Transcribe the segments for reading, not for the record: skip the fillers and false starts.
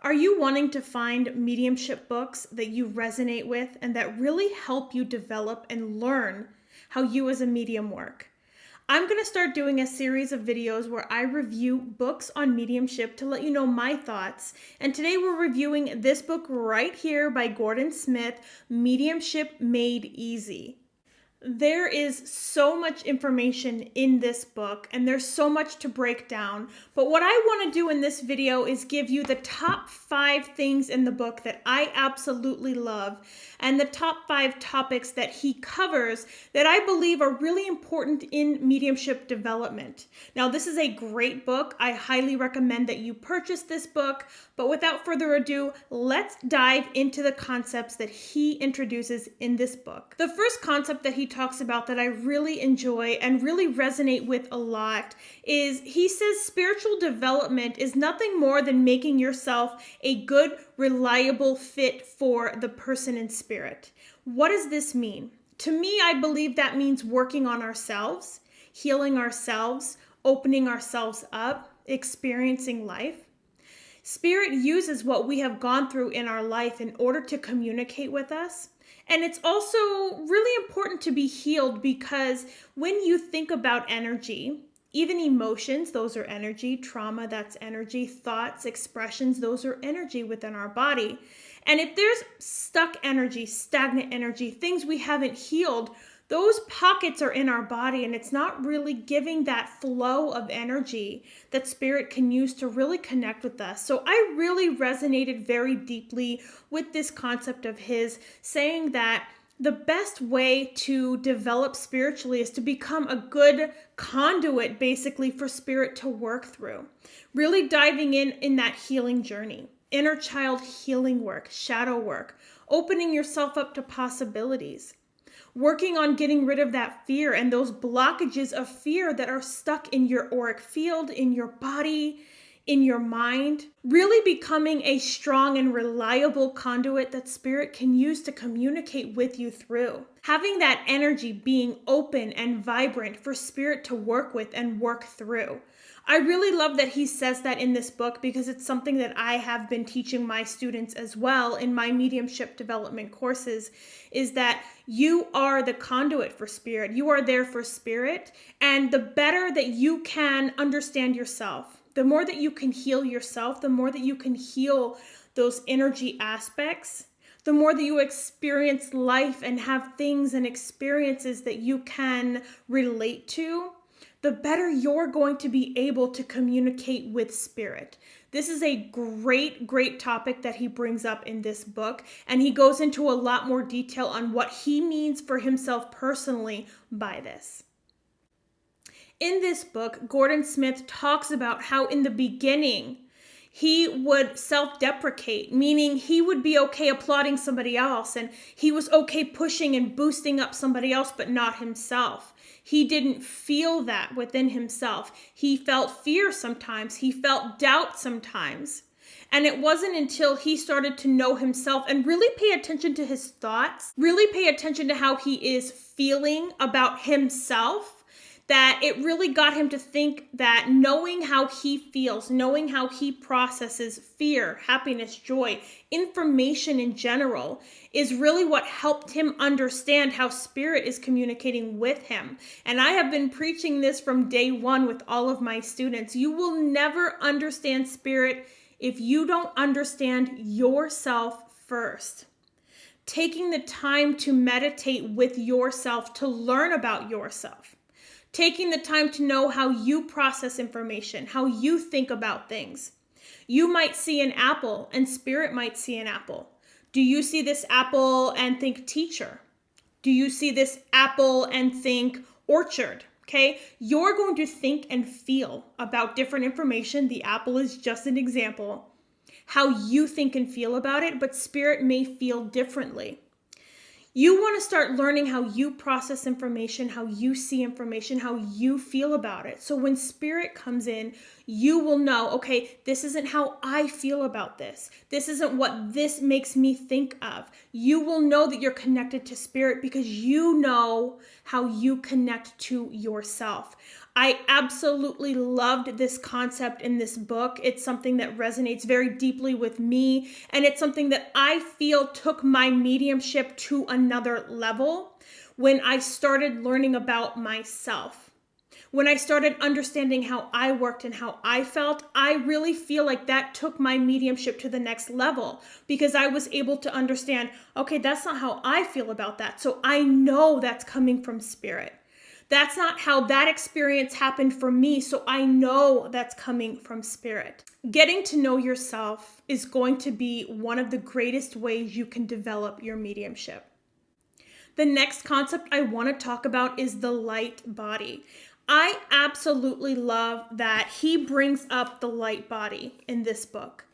Are you wanting to find mediumship books that you resonate with and that really help you develop and learn how you as a medium work? I'm going to start doing a series of videos where I review books on mediumship to let you know my thoughts. And today we're reviewing this book right here by Gordon Smith, Mediumship Made Easy. There is so much information in this book and there's so much to break down. But what I want to do in this video is give you the top 5 things in the book that I absolutely love and the top 5 topics that he covers that I believe are really important in mediumship development. Now, this is a great book. I highly recommend that you purchase this book. But without further ado, let's dive into the concepts that he introduces in this book. The first concept that he talks about that I really enjoy and really resonate with a lot is he says spiritual development is nothing more than making yourself a good, reliable fit for the person in spirit. What does this mean? To me, I believe that means working on ourselves, healing ourselves, opening ourselves up, experiencing life. Spirit uses what we have gone through in our life in order to communicate with us. And it's also really important to be healed because when you think about energy, even emotions, those are energy, trauma, that's energy, thoughts, expressions, those are energy within our body. And if there's stuck energy, stagnant energy, things we haven't healed, those pockets are in our body and it's not really giving that flow of energy that spirit can use to really connect with us. So I really resonated very deeply with this concept of his saying that the best way to develop spiritually is to become a good conduit basically for spirit to work through. Really diving in that healing journey, inner child healing work, shadow work, opening yourself up to possibilities. Working on getting rid of that fear and those blockages of fear that are stuck in your auric field, in your body, in your mind. Really becoming a strong and reliable conduit that spirit can use to communicate with you through. Having that energy being open and vibrant for spirit to work with and work through. I really love that he says that in this book because it's something that I have been teaching my students as well in my mediumship development courses, is that you are the conduit for spirit. You are there for spirit. And the better that you can understand yourself, the more that you can heal yourself, the more that you can heal those energy aspects, the more that you experience life and have things and experiences that you can relate to, the better you're going to be able to communicate with spirit. This is a great topic that he brings up in this book, and he goes into a lot more detail on what he means for himself personally by this. In this book, Gordon Smith talks about how in the beginning, he would self-deprecate, meaning he would be okay applauding somebody else, and he was okay pushing and boosting up somebody else, but not himself. He didn't feel that within himself. He felt fear sometimes. He felt doubt sometimes. And it wasn't until he started to know himself and really pay attention to his thoughts, really pay attention to how he is feeling about himself, that it really got him to think that knowing how he feels, knowing how he processes fear, happiness, joy, information in general is really what helped him understand how spirit is communicating with him. And I have been preaching this from day one with all of my students. You will never understand spirit if you don't understand yourself first. Taking the time to meditate with yourself, to learn about yourself. Taking the time to know how you process information, how you think about things. You might see an apple and spirit might see an apple. Do you see this apple and think teacher? Do you see this apple and think orchard? Okay, you're going to think and feel about different information. The apple is just an example. How you think and feel about it, but spirit may feel differently. You want to start learning how you process information, how you see information, how you feel about it. So when spirit comes in, you will know, okay, this isn't how I feel about this. This isn't what this makes me think of. You will know that you're connected to spirit because you know how you connect to yourself. I absolutely loved this concept in this book. It's something that resonates very deeply with me, and it's something that I feel took my mediumship to another level when I started learning about myself. When I started understanding how I worked and how I felt, I really feel like that took my mediumship to the next level because I was able to understand, okay, that's not how I feel about that. So I know that's coming from spirit. That's not how that experience happened for me, so I know that's coming from spirit. Getting to know yourself is going to be one of the greatest ways you can develop your mediumship. The next concept I want to talk about is the light body. I absolutely love that he brings up the light body in this book.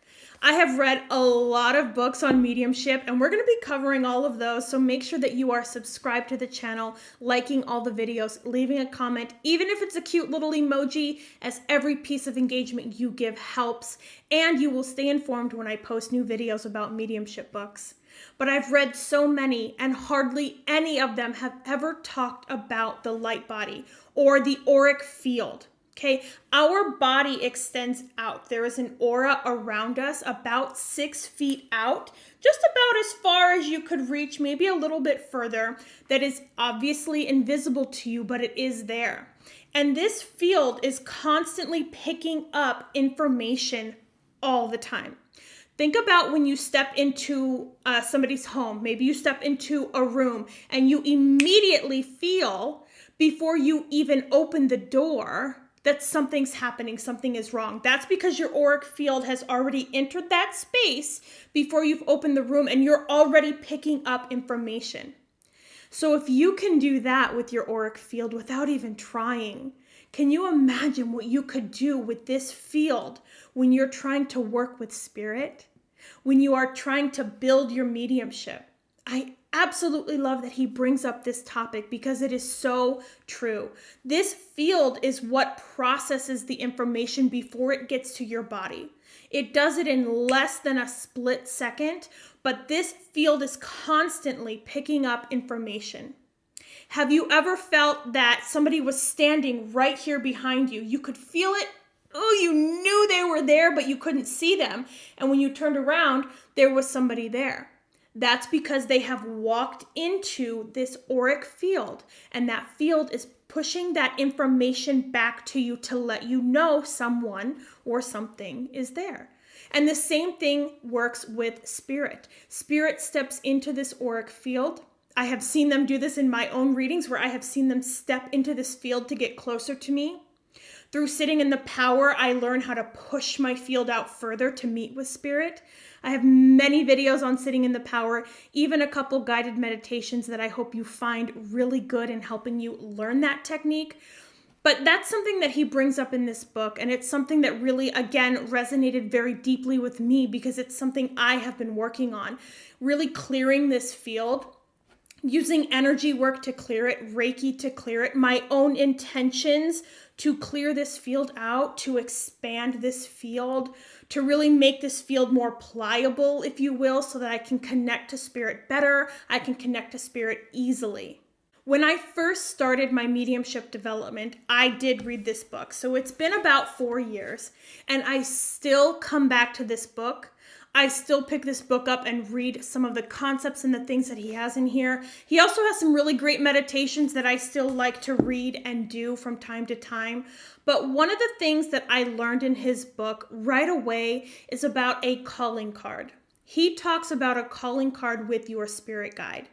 I have read a lot of books on mediumship, and we're going to be covering all of those, so make sure that you are subscribed to the channel, liking all the videos, leaving a comment, even if it's a cute little emoji, as every piece of engagement you give helps, and you will stay informed when I post new videos about mediumship books. But I've read so many, and hardly any of them have ever talked about the light body or the auric field. Okay, our body extends out. There is an aura around us about 6 feet out, just about as far as you could reach, maybe a little bit further, that is obviously invisible to you, but it is there. And this field is constantly picking up information all the time. Think about when you step into somebody's home. Maybe you step into a room and you immediately feel, before you even open the door, that something's happening, something is wrong. That's because your auric field has already entered that space before you've opened the room, and you're already picking up information. So if you can do that with your auric field without even trying, can you imagine what you could do with this field when you're trying to work with spirit? When you are trying to build your mediumship? I absolutely love that he brings up this topic because it is so true. This field is what processes the information before it gets to your body. It does it in less than a split second, but this field is constantly picking up information. Have you ever felt that somebody was standing right here behind you? You could feel it. Oh, you knew they were there, but you couldn't see them. And when you turned around, there was somebody there. That's because they have walked into this auric field, and that field is pushing that information back to you to let you know someone or something is there. And the same thing works with spirit. Spirit steps into this auric field. I have seen them do this in my own readings where I have seen them step into this field to get closer to me. Through sitting in the power, I learn how to push my field out further to meet with spirit. I have many videos on sitting in the power, even a couple guided meditations that I hope you find really good in helping you learn that technique. But that's something that he brings up in this book, and it's something that really, again, resonated very deeply with me because it's something I have been working on, really clearing this field, using energy work to clear it, Reiki to clear it, my own intentions to clear this field out, to expand this field, to really make this field more pliable, if you will, so that I can connect to spirit better, I can connect to spirit easily. When I first started my mediumship development, I did read this book. So it's been about 4 years, and I still come back to this book. I still pick this book up and read some of the concepts and the things that he has in here. He also has some really great meditations that I still like to read and do from time to time. But one of the things that I learned in his book right away is about a calling card. He talks about a calling card with your spirit guide.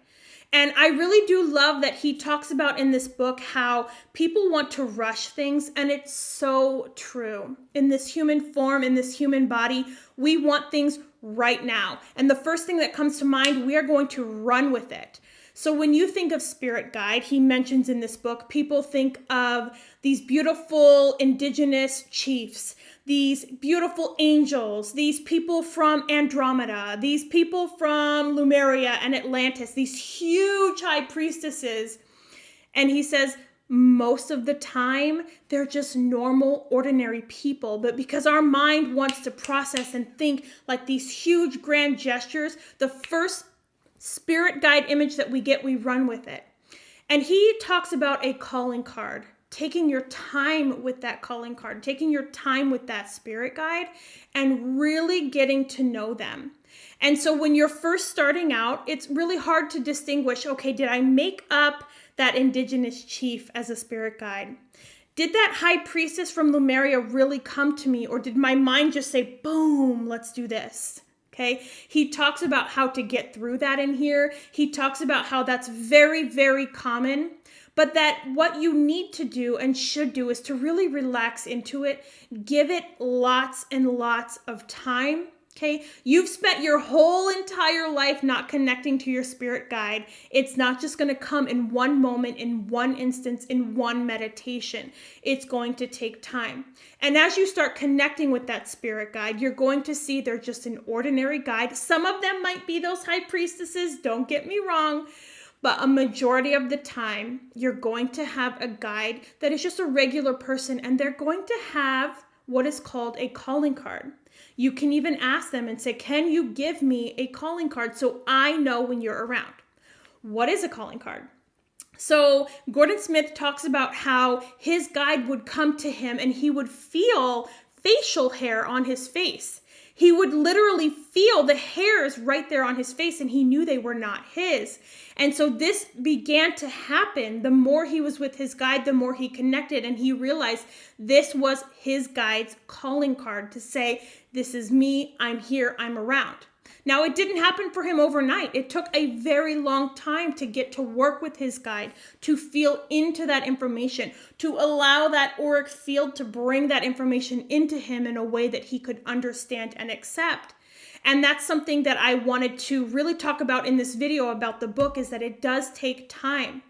And I really do love that he talks about in this book how people want to rush things, and it's so true. In this human form, in this human body, we want things right now. And the first thing that comes to mind, we are going to run with it. So when you think of spirit guide, he mentions in this book, people think of these beautiful indigenous chiefs, these beautiful angels, these people from Andromeda, these people from Lemuria and Atlantis, these huge high priestesses. And he says, Most of the time, they're just normal, ordinary people. But because our mind wants to process and think like these huge, grand gestures, the first spirit guide image that we get, we run with it. And he talks about a calling card, taking your time with that calling card, taking your time with that spirit guide, and really getting to know them. And so when you're first starting out, it's really hard to distinguish, okay, did I make up that indigenous chief as a spirit guide? Did that high priestess from Lemuria really come to me? Or did my mind just say, boom, let's do this? Okay, he talks about how to get through that in here. He talks about how that's very, very common, but that what you need to do and should do is to really relax into it. Give it lots and lots of time. Okay, you've spent your whole entire life not connecting to your spirit guide. It's not just going to come in one moment, in one instance, in one meditation. It's going to take time. And as you start connecting with that spirit guide, you're going to see they're just an ordinary guide. Some of them might be those high priestesses, don't get me wrong. But a majority of the time, you're going to have a guide that is just a regular person, and they're going to have what is called a calling card. You can even ask them and say, can you give me a calling card so I know when you're around? What is a calling card? So Gordon Smith talks about how his guide would come to him and he would feel facial hair on his face. He would literally feel the hairs right there on his face, and he knew they were not his. And so this began to happen. The more he was with his guide, the more he connected, and he realized this was his guide's calling card to say, this is me, I'm here, I'm around. Now, it didn't happen for him overnight. It took a very long time to get to work with his guide, to feel into that information, to allow that auric field to bring that information into him in a way that he could understand and accept. And that's something that I wanted to really talk about in this video about the book, is that it does take time.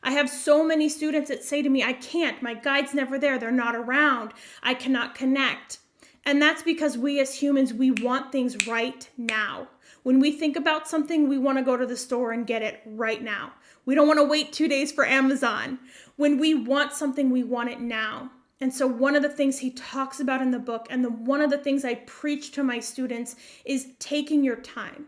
I have so many students that say to me, I can't, my guide's never there, they're not around, I cannot connect. And that's because we as humans, we want things right now. When we think about something, we want to go to the store and get it right now. We don't want to wait 2 days for Amazon. When we want something, we want it now. And so one of the things he talks about in the book, and one of the things I preach to my students, is taking your time,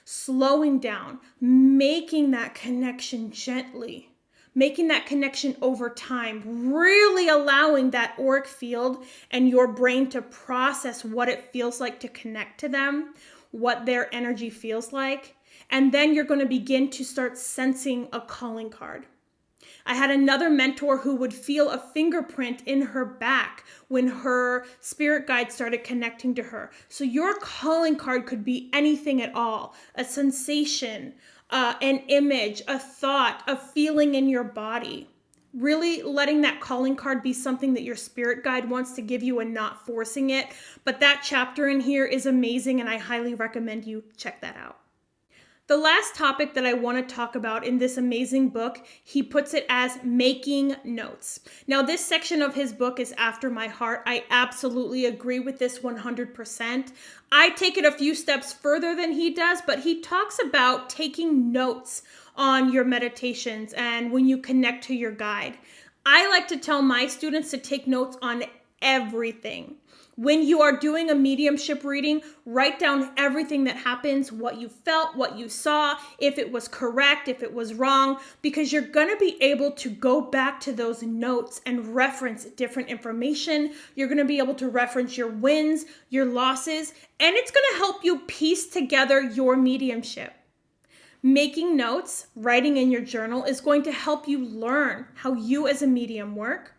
slowing down, making that connection gently. Making that connection over time, really allowing that auric field and your brain to process what it feels like to connect to them, what their energy feels like. And then you're going to begin to start sensing a calling card. I had another mentor who would feel a fingerprint in her back when her spirit guide started connecting to her. So your calling card could be anything at all, a sensation, an image, a thought, a feeling in your body. Really letting that calling card be something that your spirit guide wants to give you and not forcing it. But that chapter in here is amazing, and I highly recommend you check that out. The last topic that I want to talk about in this amazing book, he puts it as making notes. Now, this section of his book is after my heart. I absolutely agree with this 100%. I take it a few steps further than he does, but he talks about taking notes on your meditations and when you connect to your guide. I like to tell my students to take notes on everything. When you are doing a mediumship reading, write down everything that happens, what you felt, what you saw, if it was correct, if it was wrong, because you're going to be able to go back to those notes and reference different information. You're going to be able to reference your wins, your losses, and it's going to help you piece together your mediumship. Making notes, writing in your journal, is going to help you learn how you as a medium work.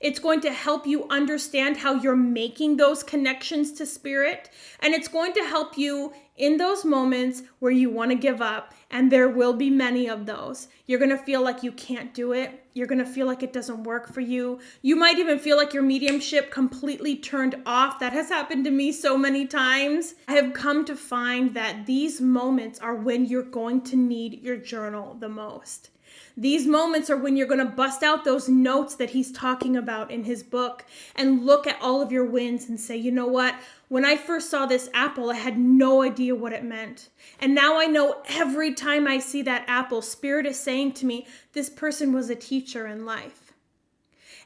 It's going to help you understand how you're making those connections to spirit. And it's going to help you in those moments where you want to give up. And there will be many of those. You're going to feel like you can't do it. You're going to feel like it doesn't work for you. You might even feel like your mediumship completely turned off. That has happened to me so many times. I have come to find that these moments are when you're going to need your journal the most. These moments are when you're going to bust out those notes that he's talking about in his book and look at all of your wins and say, you know what? When I first saw this apple, I had no idea what it meant. And now I know every time I see that apple, Spirit is saying to me, this person was a teacher in life.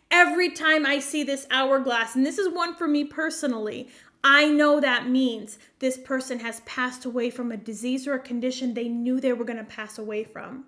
Every time I see this hourglass, and this is one for me personally, I know that means this person has passed away from a disease or a condition they knew they were going to pass away from.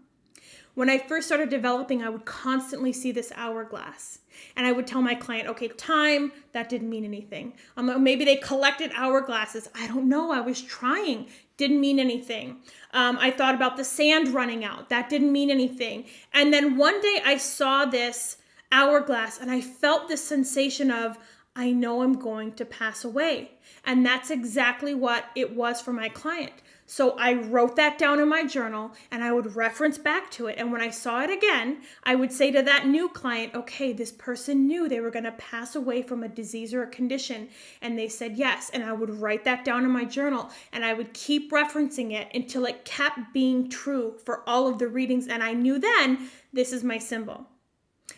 When I first started developing, I would constantly see this hourglass. And I would tell my client, okay, time, that didn't mean anything. Maybe they collected hourglasses. I don't know. I was trying. Didn't mean anything. I thought about the sand running out. That didn't mean anything. And then one day I saw this hourglass and I felt this sensation of, I know I'm going to pass away. And that's exactly what it was for my client. So I wrote that down in my journal and I would reference back to it. And when I saw it again, I would say to that new client, okay, this person knew they were going to pass away from a disease or a condition. And they said yes. And I would write that down in my journal and I would keep referencing it until it kept being true for all of the readings. And I knew then this is my symbol.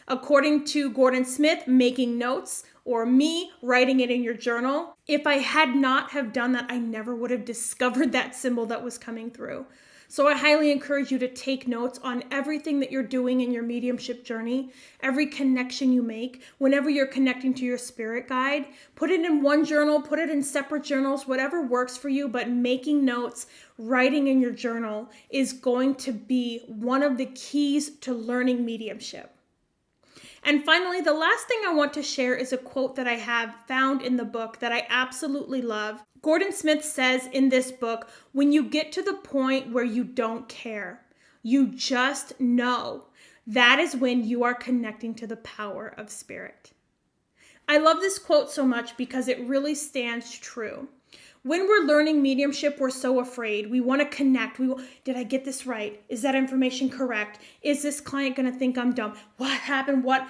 According to Gordon Smith, making notes, or me writing it in your journal, if I had not have done that, I never would have discovered that symbol that was coming through. So I highly encourage you to take notes on everything that you're doing in your mediumship journey, every connection you make, whenever you're connecting to your spirit guide. Put it in one journal, put it in separate journals, whatever works for you, but making notes, writing in your journal is going to be one of the keys to learning mediumship. And finally, the last thing I want to share is a quote that I have found in the book that I absolutely love. Gordon Smith says in this book, when you get to the point where you don't care, you just know, that is when you are connecting to the power of spirit. I love this quote so much because it really stands true. When we're learning mediumship, we're so afraid. We want to connect. Did I get this right? Is that information correct? Is this client going to think I'm dumb? What happened? What?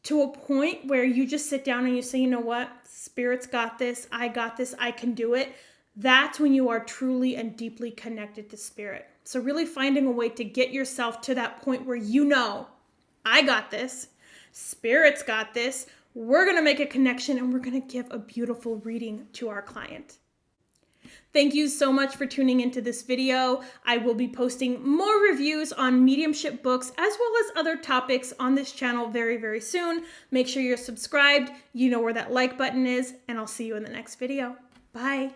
To a point where you just sit down and you say, you know what? Spirit's got this. I got this. I can do it. That's when you are truly and deeply connected to spirit. So really finding a way to get yourself to that point where you know, I got this. Spirit's got this. We're going to make a connection and we're going to give a beautiful reading to our client. Thank you so much for tuning into this video. I will be posting more reviews on mediumship books as well as other topics on this channel very, very soon. Make sure you're subscribed. You know where that like button is, and I'll see you in the next video. Bye.